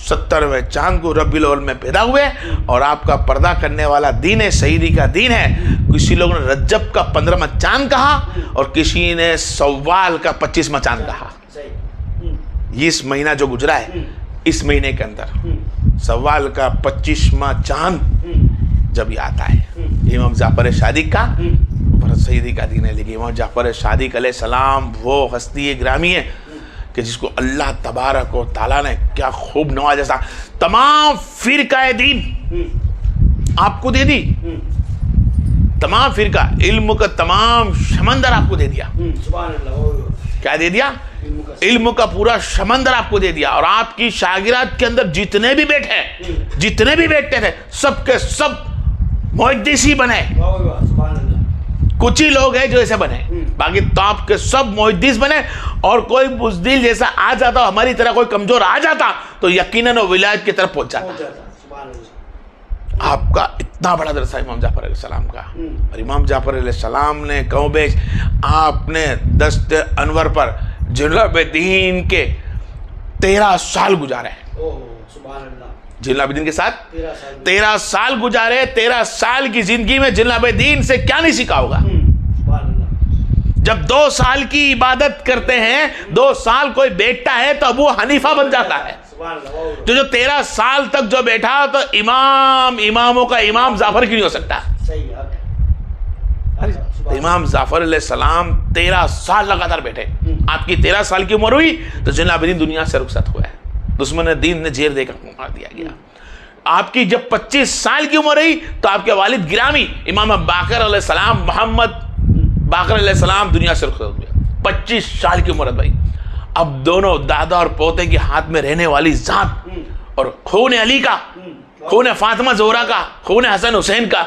70वें चांद को रब्बीउल अव्वल में पैदा हुए और आपका पर्दा करने वाला दिन है, शहीदी का दिन है। किसी लोगों ने रज्जब का 15वां चांद कहा और किसी ने सव्वाल का 25वां चांद कहा। इस महीना जो गुजरा है, इस महीने के अंदर सव्वाल का 25वां चांद जब ये आता है, इमाम जाफर सादिक का शहीदी का दिन है। लेकिन इमाम जाफर सादिक अलैहिस्सलाम वो हस्ती ग्रामी है कि जिसको अल्लाह तबारक व तआला ने क्या खूब नवाजा, तमाम फिरकाए दीन आपको दे दी, तमाम फिरका इल्म का तमाम समंदर आपको दे दिया। क्या दे दिया? इल्म का पूरा समंदर आपको दे दिया। और आपकी शागिरात के अंदर जितने भी बैठते थे सबके सब मुहद्दिसी बने। कुछ ही लोग हैं जो ऐसे बने, बाकी तो आपके सब मुहद्दिस बने। और कोई बुज़दिल जैसा आ जाता, हमारी तरह कोई कमजोर आ जाता तो यकीनन वो विलायत की तरफ पहुंच जाता। आपका इतना बड़ा दरसा इमाम जाफर अलैहिस्सलाम का। और इमाम जाफर अलैहिस्सलाम ने कमोबेश आपने दस्त अनवर पर जिलाबद्दीन के 13 साल गुजारे। जिलाबद्दीन के साथ 13 साल गुजारे। 13 साल की जिंदगी में जिलाबद्दीन से क्या नहीं सीखा होगा। जब 2 साल की इबादत करते हैं, 2 साल कोई बैठता है तो अबू हनीफा बन जाता है। तो जो 13 साल तक जो बैठा तो इमामों का इमाम जाफर क्यों नहीं हो सकता। इमाम जाफर अलैहिस्सलाम 13 साल लगातार बैठे। आपकी 13 साल की उम्र हुई तो जिलाबद्दीन दुनिया से रुखसत हुआ है, दुश्मन दीन ने जेर देकर मार दिया गया। आपकी जब 25 साल की उम्र हुई तो आपके वालिद गिरामी इमाम बाकर अलैहिस्सलाम, मोहम्मद बाकर अलैहिस्सलाम दुनिया से रुखसत हुए। 25 साल की उम्र भाई। अब दोनों दादा और पोते के हाथ में रहने वाली जात और खून अली का, खून फातिमा ज़ोहरा का, खून हसन हुसैन का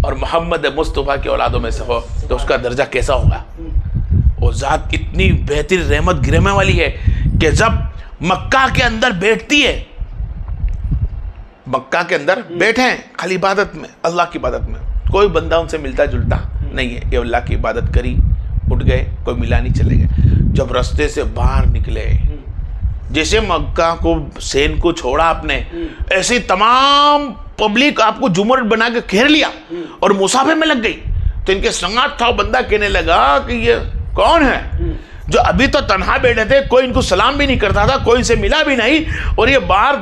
और मोहम्मद मुस्तफ़ा की औलादों में से हो तो उसका दर्जा कैसा होगा। वो जात इतनी बेहतरीन रहमत गिरने वाली है कि जब मक्का के अंदर बैठती है, मक्का के अंदर बैठे हैं खाली इबादत में, अल्लाह की इबादत में, कोई बंदा उनसे मिलता जुलता नहीं है। ये अल्लाह की इबादत करी, उठ गए, कोई मिला नहीं, चले गए। जब रास्ते से बाहर निकले, जैसे मक्का को सेन को छोड़ा आपने, ऐसे तमाम पब्लिक आपको जुमर बना के घेर लिया और मुसाफे में लग गई। तो इनके संगात था बंदा कहने लगा कि ये कौन है जो अभी तो तन्हा बैठे थे, कोई इनको सलाम भी नहीं करता था, कोई इनसे मिला भी नहीं, और ये बाहर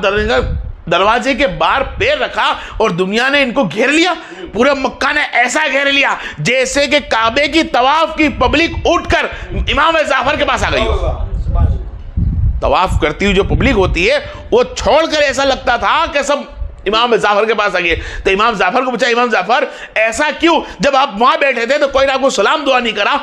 दरवाजे के बाहर पैर रखा और दुनिया ने इनको घेर लिया। पूरे मक्का ने ऐसा घेर लिया जैसे कि काबे की तवाफ की पब्लिक उठकर इमाम जाफर के पास आ गई हो। तवाफ करती हुई जो पब्लिक होती है वो छोड़कर ऐसा लगता था कि सब इमाम जाफर के पास आ गए। तो इमाम जाफर को पूछा, इमाम जाफर ऐसा क्यों, जब आप वहां बैठे थे तो कोई ना आपको सलाम दुआ नहीं करा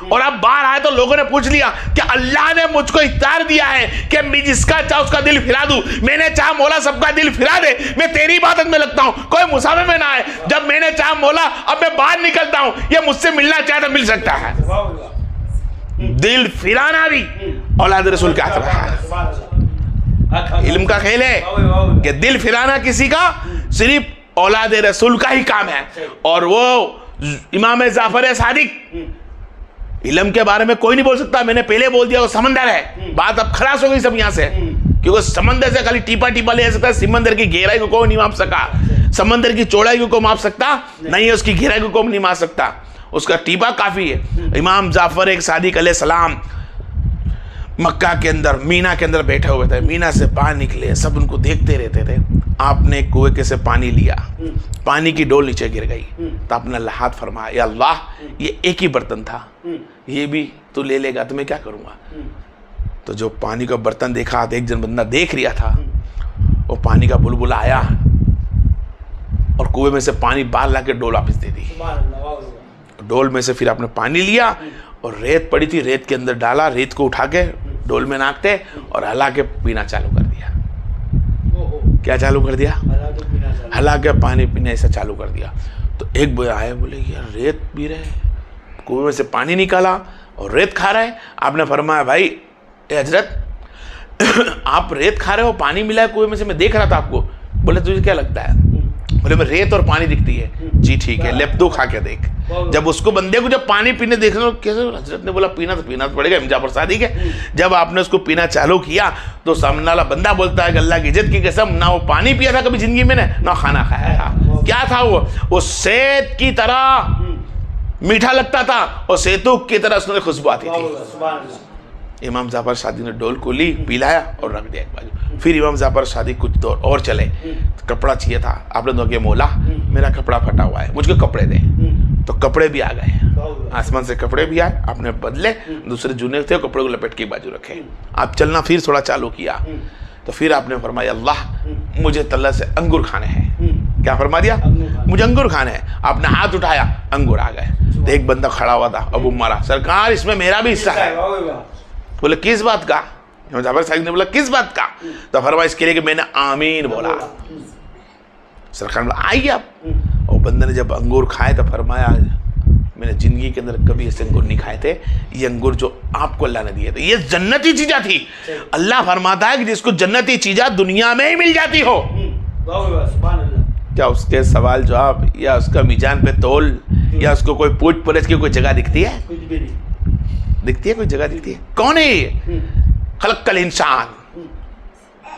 और आप बाहर आए तो लोगों ने पूछ लिया कि अल्लाह ने मुझको इख्तियार दिया है कि मैं जिसका चाह उसका दिल फिरा दूं, मैंने चाह मौला सबका दिल फिरा दे, मैं तेरी इबादत में लगता हूं, कोई मुसाफे में ना आए। जब मैंने चाह मौला अब मैं बाहर निकलता हूं, ये मुझसे मिलना चाहे तो मिल सकता है। दिल फिराना भी औलाद रसूल का है, इल्म का खेल है कि दिल फिराना किसी का सिर्फ औलाद रसूल का ही काम है। और वो इमाम जाफर सादिक, इल्म के बारे में कोई नहीं बोल सकता, मैंने पहले बोल दिया वो समंदर है। बात अब खलास हो गई सब यहां से, क्योंकि समंदर से खाली टीपा टीपा ले सकता है, समंदर की गहराई को कोई नहीं माप सका, समंदर की चौड़ाई को माप सकता नहीं है, उसकी गहराई को कोई नहीं माप सकता, उसका टीपा काफी है। इमाम जाफर एक सादिक अलैहिस्सलाम मक्का के अंदर मीना के अंदर बैठे हुए थे, मीना से बाहर निकले, सब उनको देखते रहते थे। आपने कुएं के से पानी लिया, पानी की डोल नीचे गिर गई तो आपने हाथ फरमाया, या अल्लाह ये एक ही बर्तन था, ये भी तू ले लेगा तो मैं क्या करूंगा। तो जो पानी का बर्तन देखा तो एक जन बंदा देख रिया था, वो पानी का बुलबुला आया और कुएं में से पानी बाहर ला के डोल वापस दे दी। डोल में से फिर आपने पानी लिया और रेत पड़ी थी, रेत के अंदर डाला, रेत को उठा के डोल में नाखते और हला के पीना चालू कर दिया। क्या चालू कर दिया? हला के पानी पीना ऐसा चालू कर दिया। तो एक बोया आए, बोले यार रेत पी रहे, कुएं में से पानी निकाला और रेत खा रहे हैं। आपने फरमाया, भाई ए हजरत आप रेत खा रहे हो, पानी मिला है कुएं में से, मैं देख रहा था आपको। बोले तुझे क्या लगता है बोले मैं रेत और पानी दिखती है। जी ठीक है, ले दो खा के देख। जब उसको बंदे को जब पानी पीने देखना, कैसे हजरत ने बोला पीना तो पड़ेगा, इमाम जाफर सादिक है। जब आपने उसको पीना चालू किया तो सामने वाला बंदा बोलता है कि अल्लाह की इज्जत की कसम, ना वो पानी पिया था कभी जिंदगी में ने, ना खाना खाया था। क्या था वो सेहत की तरह मीठा लगता था और सेतुक की तरह उसमें खुशबू आती थी। इमाम जाफर सादिक ने डोल को ली, पिलाया और रख दिया एक बाजू। फिर इमाम जाफर सादिक कुछ दूर और चले, तो कपड़ा चाहिए था। आपने तो के मौला मेरा कपड़ा फटा हुआ है, मुझको कपड़े दे। तो कपड़े भी आ गए, आसमान से कपड़े भी आए, आपने बदले, दूसरे जूने थे कपड़े को लपेट के बाजू रखे। आप चलना फिर थोड़ा चालू किया, तो फिर आपने फरमाया अल्लाह मुझे तल्ला से अंगूर खाने हैं। क्या फरमा दिया? मुझे अंगूर खाने हैं। आपने हाथ उठाया, अंगूर आ गए। तो एक बंदा खड़ा हुआ था, अबू मारा, सरकार इसमें मेरा भी हिस्सा है। बोले किस बात का? जाफर सादिक ने बोला किस बात का? तो फरमाया इसके लिए कि मैंने आमीन बोला। सरकार ने बोला आइए आप। और बंदे ने जब अंगूर खाए तो फरमाया मैंने जिंदगी के अंदर कभी ऐसे अंगूर नहीं खाए थे, ये अंगूर जो आपको अल्लाह ने दिए थे ये जन्नती चीजा थी। अल्लाह फरमाता है कि जिसको जन्नती चीजा दुनिया में ही मिल जाती हो, क्या उसके सवाल जवाब या उसका मीजान पे तोल या उसको कोई पूछ परछ की कोई जगह दिखती है? दिखती है? कोई जगह दिखती है? कौन है ये? खलक्कल इंसान।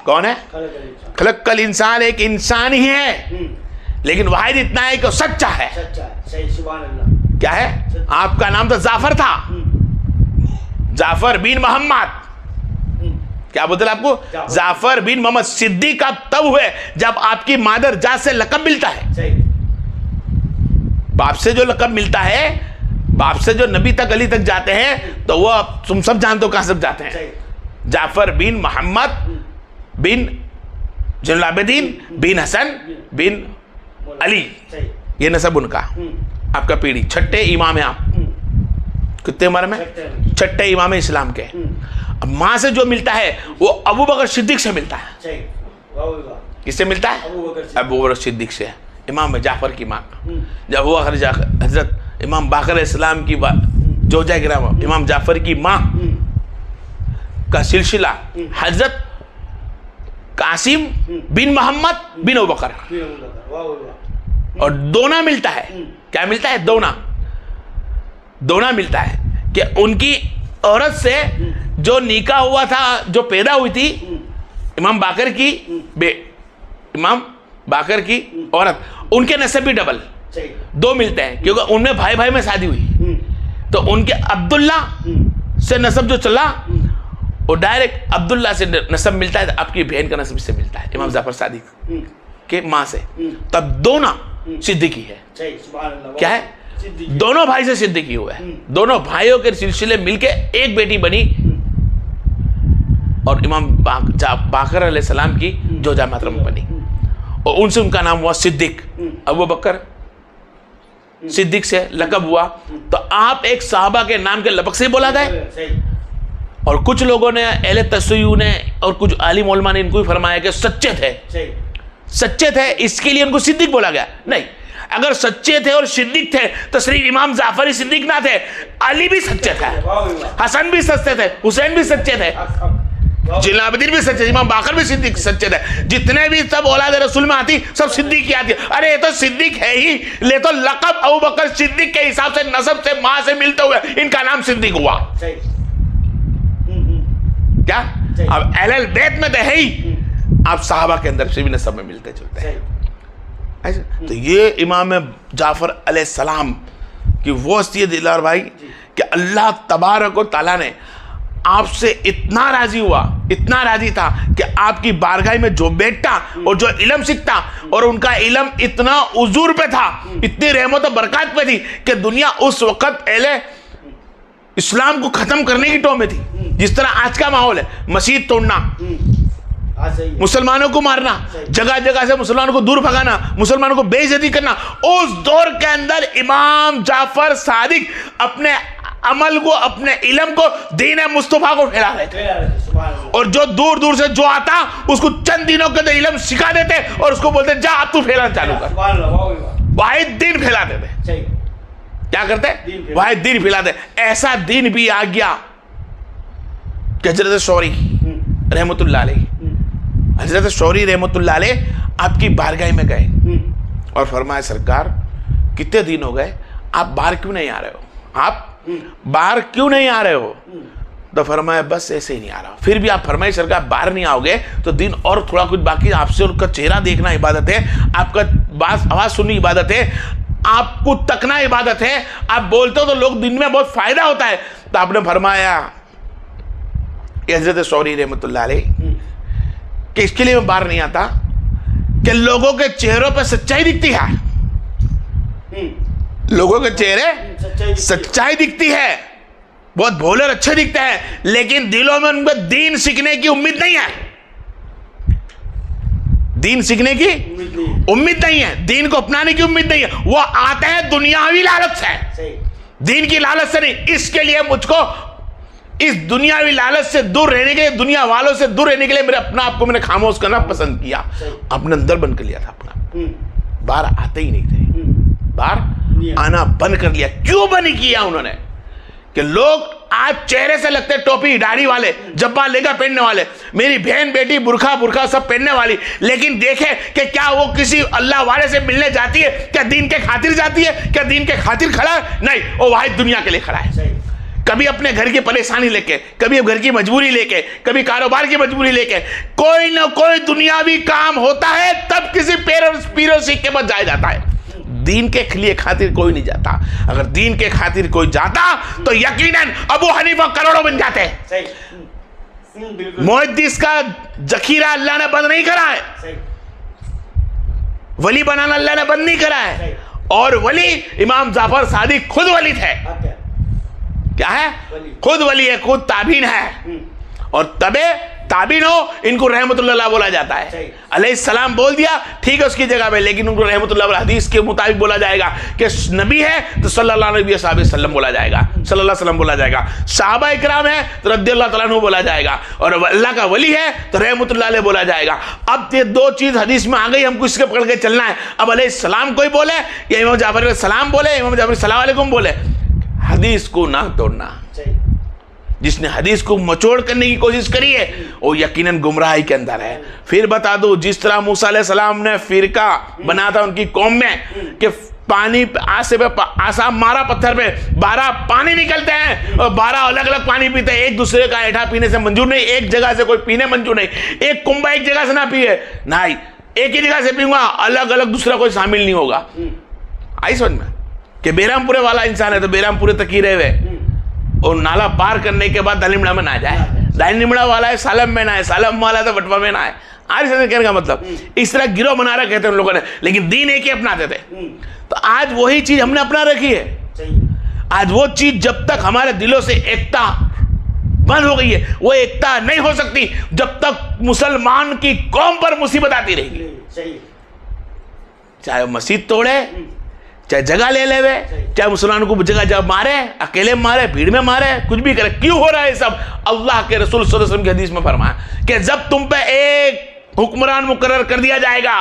कौन है? खलक्कल इंसान एक इंसान ही है, लेकिन वाहिद इतना है कि वो सच्चा है। क्या है? आपका नाम तो जाफर था, जाफर बिन मोहम्मद। क्या बोलते आपको? जाफर बिन मोहम्मद। सिद्दीक आप तब हुए जब आपकी मादर जात से लकब मिलता है। बाप से जो लकब मिलता है, बाप से जो नबी तक अली तक जाते हैं, तो वो तुम सब जानते हो कहां सब जाते हैं। जाफर बिन मोहम्मद बिन जैनुल-आबिदीन बिन हसन बिन अली, ये नसब उनका। आपका पीढ़ी छठे इमाम है। आप कितने उम्र में? छठे इमाम इस्लाम के। अब माँ से जो मिलता है वो अबू बकर सिद्दीक से मिलता है। किससे मिलता है? अबू बकर सिद्दीक से। इमाम जाफर की माँ, जब वो हजरत इमाम बाकर इस्लाम की जोजा गिराम इमाम जाफर की माँ का सिलसिला हजरत कासिम बिन मोहम्मद बिन अबू बकर, और दोना मिलता है। क्या मिलता है? दोना मिलता है कि उनकी औरत से जो निकाह हुआ था, जो पैदा हुई थी इमाम बाकर की इमाम बाकर की औरत, उनके नस्ब भी डबल दो मिलते हैं, क्योंकि उनमें भाई भाई में शादी हुई। तो उनके अब्दुल्ला से नस्ब जो चला वो डायरेक्ट अब्दुल्ला से नस्ब मिलता है, आपकी बहन का नस्ब से मिलता है इमाम जाफर सादिक के माँ से। तब दोनों सिद्दीकी है। क्या है? दोनों भाई से सिद्दीकी हुआ है। दोनों भाइयों के सिलसिले मिलके एक बेटी बनी और इमाम बाकर अलैहिस्सलाम की जोजा महतरम बनी, और उनसे उनका नाम हुआ सिद्दीक। अबू बकर सिद्दीक से लकब हुआ। तो आप एक साहबा के नाम के लपक से बोला गए, और कुछ लोगों ने अहले तशय्युअ ने और कुछ आलिम उलमा ने इनको भी फरमाया कि सच्चे थे, सच्चे थे, इसके लिए उनको सिद्दीक बोला गया। नहीं, अगर सच्चे थे और सिद्दीक थे तो सिर्फ इमाम जाफर ही सिद्दीक ना थे, अली भी सच्चे थे, हसन भी सच्चे थे, हुसैन भी सच्चे थे, जैनुल-आबिदीन भी सच्चे, इमाम बाकर भी सिद्दीक सच्चे थे। जितने भी सब औलाद रसूल में आती सब सिद्दीक की आती। अरे ये तो सिद्दीक है ही, ले तो लक़ब अबू बकर सिद्दीक के हिसाब से नसब से माँ से मिलते हुए इनका नाम सिद्दीक हुआ। क्या? अब अहले बैत में तो है ही, आप साहबा के अंदर से भी नसब में मिलते जुलते हैं। तो ये इमाम जाफर अलैहिस्सलाम की वो हस्तियत दिलार भाई कि अल्लाह तबारक व तआला ने आपसे इतना राजी हुआ, इतना राजी था कि आपकी बारगाह में जो बैठता और जो इल्म सीखता, और उनका इल्म इतना उजूर पे था, इतनी रहमत और बरकत पे थी कि दुनिया उस वक्त अहले इस्लाम को खत्म करने की टो में थी। जिस तरह आज का माहौल है, मस्जिद तोड़ना, मुसलमानों को मारना, जगह जगह से मुसलमानों को दूर भगाना, मुसलमानों को बेइज्जती करना, उस दौर के अंदर इमाम जाफर सादिक अपने अमल को, अपने इल्म को, दीन मुस्तफा को फैला रहे थे। और जो दूर दूर से जो आता उसको चंद दिनों के अंदर इल्म सिखा देते और उसको बोलते जा अब तू फैलाना चालू कर। वाहिद दीन फैला देते। क्या करते? वाहिद दीन फैलाते। ऐसा दीन भी आ गया कि हजरत शौरी रहमतुल्लाह अलैह, हजरत शौरी रहमतुल्लाह अलैह आपकी बारगाह में गए और फरमाया सरकार कितने दिन हो गए, आप बाहर क्यों नहीं आ रहे हो, आप बाहर क्यों नहीं आ रहे हो? तो फरमाया बस ऐसे ही नहीं आ रहा। फिर भी आप फरमाइए सरकार बाहर नहीं आओगे तो दिन और थोड़ा कुछ बाकी, आपसे उनका चेहरा देखना इबादत है, आपका आवाज सुननी इबादत है, आपको तकना इबादत है, आप बोलते हो तो लोग दिन में बहुत फायदा होता है। तो आपने फरमाया हजरत सौरी रहमतुल्लाह अलैह कि इसके लिए मैं बाहर नहीं आता कि लोगों के चेहरों पर सच्चाई दिखती है, लोगों के चेहरे सच्चाई दिखती है, बहुत भोले और अच्छे दिखते हैं, लेकिन दिलों में उनमें दीन सीखने की उम्मीद नहीं है, दीन सीखने की उम्मीद नहीं है, दीन को अपनाने की उम्मीद नहीं है। वो आते हैं दुनियावी लालच से, दीन की लालच से नहीं। इसके लिए मुझको इस दुनियावी लालच से दूर रहने के लिए, दुनिया वालों से दूर रहने के लिए मेरे अपना आपको मैंने खामोश करना पसंद किया, अपने अंदर बंद कर लिया था अपना, बाहर आते ही नहीं थे, बाहर आना बंद कर लिया। क्यों बंद किया उन्होंने? कि लोग आज चेहरे से लगते टोपी दाढ़ी वाले, जब्बा लेगा पहनने वाले, मेरी बहन बेटी बुरखा सब पहनने वाली, लेकिन देखे कि क्या वो किसी अल्लाह वाले से मिलने जाती है? क्या दीन के खातिर जाती है? क्या दीन के खातिर खड़ा है? नहीं, वो वाहिद दुनिया के लिए खड़ा है। कभी अपने घर की परेशानी लेके, कभी घर की मजबूरी लेके, कभी कारोबार की मजबूरी लेके, कोई ना कोई दुनियावी काम होता है तब किसी पीरो सीख के पास जाया जाता है। दीन के लिए खातिर कोई नहीं जाता। अगर दीन के खातिर कोई जाता तो यकीनन अबू हनीफा करोड़ों बन जाते। मुहद्दिस का जखीरा अल्लाह ने बंद नहीं करा है, वली बनाना अल्लाह ने बंद नहीं करा है। और वली इमाम जाफर सादिक खुद वली थे। क्या है? खुद वली है, खुद ताबीन है। और तबे ताबीन हो, इनको रहमतुल्लाह बोला जाता है। अलैहिस्सलाम बोल दिया ठीक है उसकी जगह पे, लेकिन उनको रहमतुल्लाह हदीस के मुताबिक बोला जाएगा कि नबी है तो सल्लल्लाहु अलैहि वसल्लम बोला जाएगा, सल्लल्लाहु अलैहि वसल्लम बोला जाएगा। सहाबा इकराम है तो रज़ियल्लाहु तआला अन्हु बोला जाएगा, और अल्लाह का वली है तो रहमतुल्लाह अलैह बोला जाएगा। अब ये दो चीज हदीस में आ गई, हमको इसके पकड़ के चलना है। अब अलैहिस्सलाम कोई बोले या इमाम जाफर अलैहिस्सलाम बोले, इमाम जाफर सलाम अलैकुम बोले, हदीस को ना तोड़ना। जिसने हदीस को मचोड़ करने की कोशिश करी है वो यकीनन गुमराही के अंदर है। फिर बता दो, जिस तरह मूसा अलैहिस्सलाम ने फिरका बना था उनकी कौम में कि पानी आसे पे आसा मारा पत्थर पे 12 पानी निकलते हैं और 12 अलग अलग पानी पीते हैं, एक दूसरे का ऐठा पीने से मंजूर नहीं, एक जगह से कोई पीने मंजूर नहीं, एक कुंबा एक जगह से ना पिए, नहीं एक ही जगह से पीऊंगा, अलग अलग दूसरा कोई शामिल नहीं होगा। आई समझ में कि बेरामपुरे वाला इंसान है तो बेरामपुरे तक ही रहे हुए, और नाला पार करने के बाद दानिमड़ा में ना जाए, दानिमड़ा वाला है सालम में ना है, सालम वाला तो बटवा में ना है। आज कहने का मतलब इस तरह गिरोह बना रखे थे उन लोगों ने, लेकिन दीन एक ही अपनाते थे। तो आज वही चीज हमने अपना रखी है। आज वो चीज जब तक हमारे दिलों से एकता बंद हो गई है, वो एकता नहीं हो सकती जब तक मुसलमान की कौम पर मुसीबत आती रहेगी। चाहे वो मस्जिद तोड़े, चाहे जगह ले लेवे, चाहे मुसलमानों को जगह जब मारे, अकेले मारे, भीड़ में मारे, कुछ भी करे। क्यों हो रहा है सब? अल्लाह के रसूल सल्लल्लाहु अलैहि वसल्लम की हदीस में फरमाया कि जब तुम पे एक हुक्मरान मुकर्रर कर दिया जाएगा,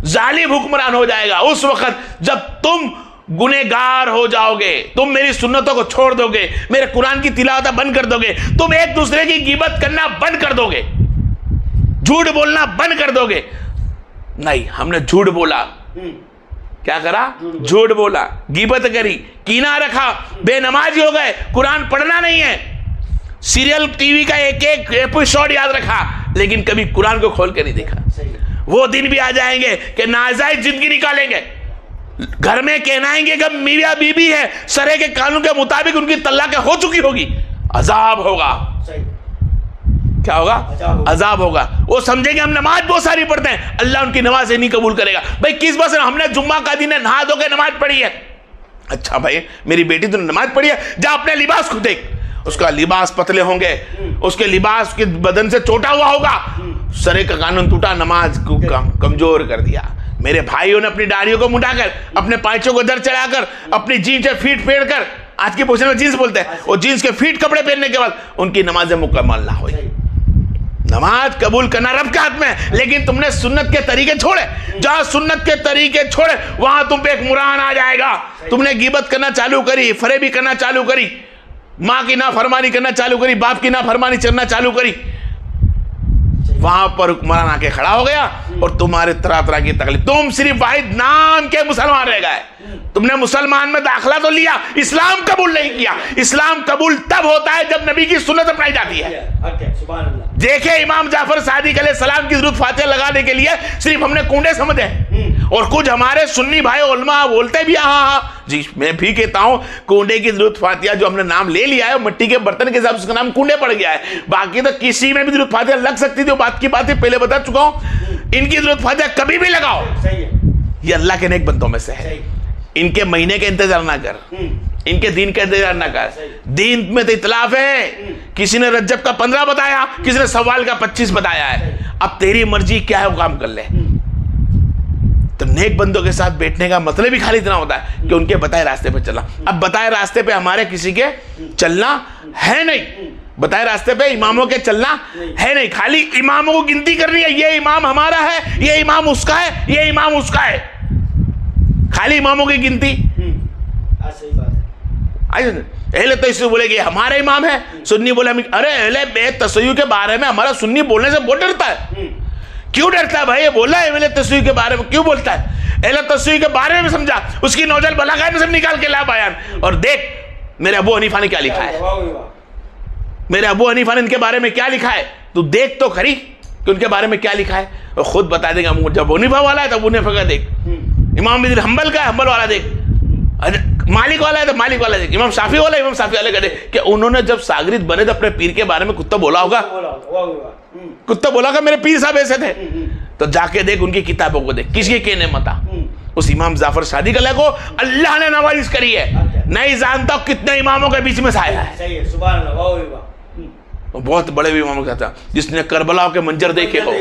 जालिम हुक्मरान हो जाएगा, उस वक्त जब तुम गुनहगार हो जाओगे, तुम मेरी सुन्नतों को छोड़ दोगे, मेरे कुरान की तिलावत बंद कर दोगे, तुम एक दूसरे की गिबत करना बंद कर दोगे, झूठ बोलना बंद कर दोगे। नहीं, हमने झूठ बोला, क्या करा? झूठ बोला, गिबत करी, कीना रखा, बेनमाजी हो गए, कुरान पढ़ना नहीं है, सीरियल टीवी का एक एक एपिसोड याद रखा, लेकिन कभी कुरान को खोल के नहीं देखा। वो दिन भी आ जाएंगे कि नाजायज जिंदगी निकालेंगे, घर में कहनाएंगे कि मियां बीबी है, सरे के कानून के मुताबिक उनकी तलाक हो चुकी होगी, अजाब होगा। क्या होगा? अजाब होगा। वो समझेंगे हम नमाज बहुत सारी पढ़ते हैं, अल्लाह उनकी नमाज नहीं कबूल करेगा। भाई किस बात से? हमने जुम्मा का दिन है नहा धो के नमाज पढ़ी है। अच्छा भाई, मेरी बेटी तो नमाज पढ़ी है, जा अपने लिबास को देख, उसका लिबास पतले होंगे, उसके लिबास के बदन से छोटा हुआ होगा, सरे का कानून टूटा, नमाज को कमजोर कर दिया। मेरे भाइयों ने अपनी दाढ़ियों को मुड़ाकर, अपने पांचों को दर चढ़ाकर, अपनी जीन्स से फीट फेर कर, आज की पोजीशन में जीन्स बोलते हैं, और जीन्स के फीट कपड़े पहनने के बाद उनकी नमाजें मुकम्मल ना हुई। नमाज कबूल करना रब के हाथ में है, लेकिन तुमने सुन्नत के तरीके छोड़े। जहां सुन्नत के तरीके छोड़े वहां तुम पे एक मुरान आ जाएगा। तुमने गिबत करना चालू करी, फरेबी करना चालू करी, माँ की नाफरमानी करना चालू करी, बाप की नाफरमानी करना चालू करी, वहां पर हुक्मरान आके खड़ा हो गया और तुम्हारे तरह तरह की तकलीफ, तुम सिर्फ वाहिद नाम के मुसलमान रह गए। तुमने मुसलमान में दाखिला तो लिया, इस्लाम कबूल नहीं किया। इस्लाम कबूल तब होता है जब नबी की सुन्नत अपनाई जाती है। देखे इमाम जाफर सादिक अलैहिस्सलाम की दुरूद फातिहा लगाने के लिए सिर्फ हमने कुंडे समझे, और कुछ हमारे सुन्नी भाई उलमा बोलते भी हाँ जी, मैं भी कहता हूं कुंडे की दुरूद फातिहा जो हमने नाम ले लिया है, मिट्टी के बर्तन के हिसाब से उसका नाम कुंडे पड़ गया है। बाकी तो किसी में भी दुरूद फातिहा लग सकती थी, बात की बात है, पहले बता चुका हूं। इनकी दुरूद फातिहा कभी भी लगाओ, ये अल्लाह के नेक बंदों में से है। इनके महीने का इंतजार ना कर, इनके दिन का इंतजार ना कर। दिन में तो इतलाफ है, किसी ने रज्जब का 15 बताया, किसी ने सवाल का 25 बताया है। अब तेरी मर्जी क्या है वो काम कर ले। तो नेक बंदों के साथ बैठने का मतलब ही खाली इतना होता है कि उनके बताए रास्ते पे चलना। अब बताए रास्ते पे हमारे किसी के चलना है नहीं, बताए रास्ते पे इमामों के चलना है नहीं, खाली इमामों को गिनती करनी है, ये इमाम हमारा है, ये इमाम उसका है, ये इमाम उसका है, खाली इमामों की गिनती। सही बात है। अहले तो इससे बोले कि हमारा इमाम है, सुन्नी बोले हम, अरे अहले बेत तसय्युह के बारे में हमारा सुन्नी बोलने से बहुत डरता है। क्यों डरता है भाई? ये बोला है अहले तसय्युह के बारे में, क्यों बोलता है? अहले तसय्युह के बारे में समझा, उसकी नौजल बलागा में सब निकाल के ला बयान। और देख मेरे अबू हनीफा ने क्या लिखा है, मेरे अबू हनीफा ने इनके बारे में क्या लिखा है, तू देख तो खरी कि उनके बारे में क्या लिखा है, और खुद बता देगा। जब अबू हनीफा वाला है तो अबू हनीफा का देख, इमाम बिन हंबल का है, हंबल वाला देख, मालिक वाला है तो मालिक वाला देख, इमाम शाफी वाला है, इमाम शाफी वाले का देख। कि उन्होंने जब शागिर्द बने तो अपने पीर के बारे में कुत्ता बोला होगा, कुत्ता बोला होगा मेरे पीर साहब ऐसे थे। तो जाके देख उनकी किताबों को देख, किसके कहने मता, उस इमाम जाफर सादिक अलैह को अल्लाह ने नवाइज करी है। नहीं जानता कितने इमामों के बीच में साया है, सही है, सुभान अल्लाह, वाह वाह। बहुत बड़े भी इमामों का था, जिसने करबला के मंजर देखे हो,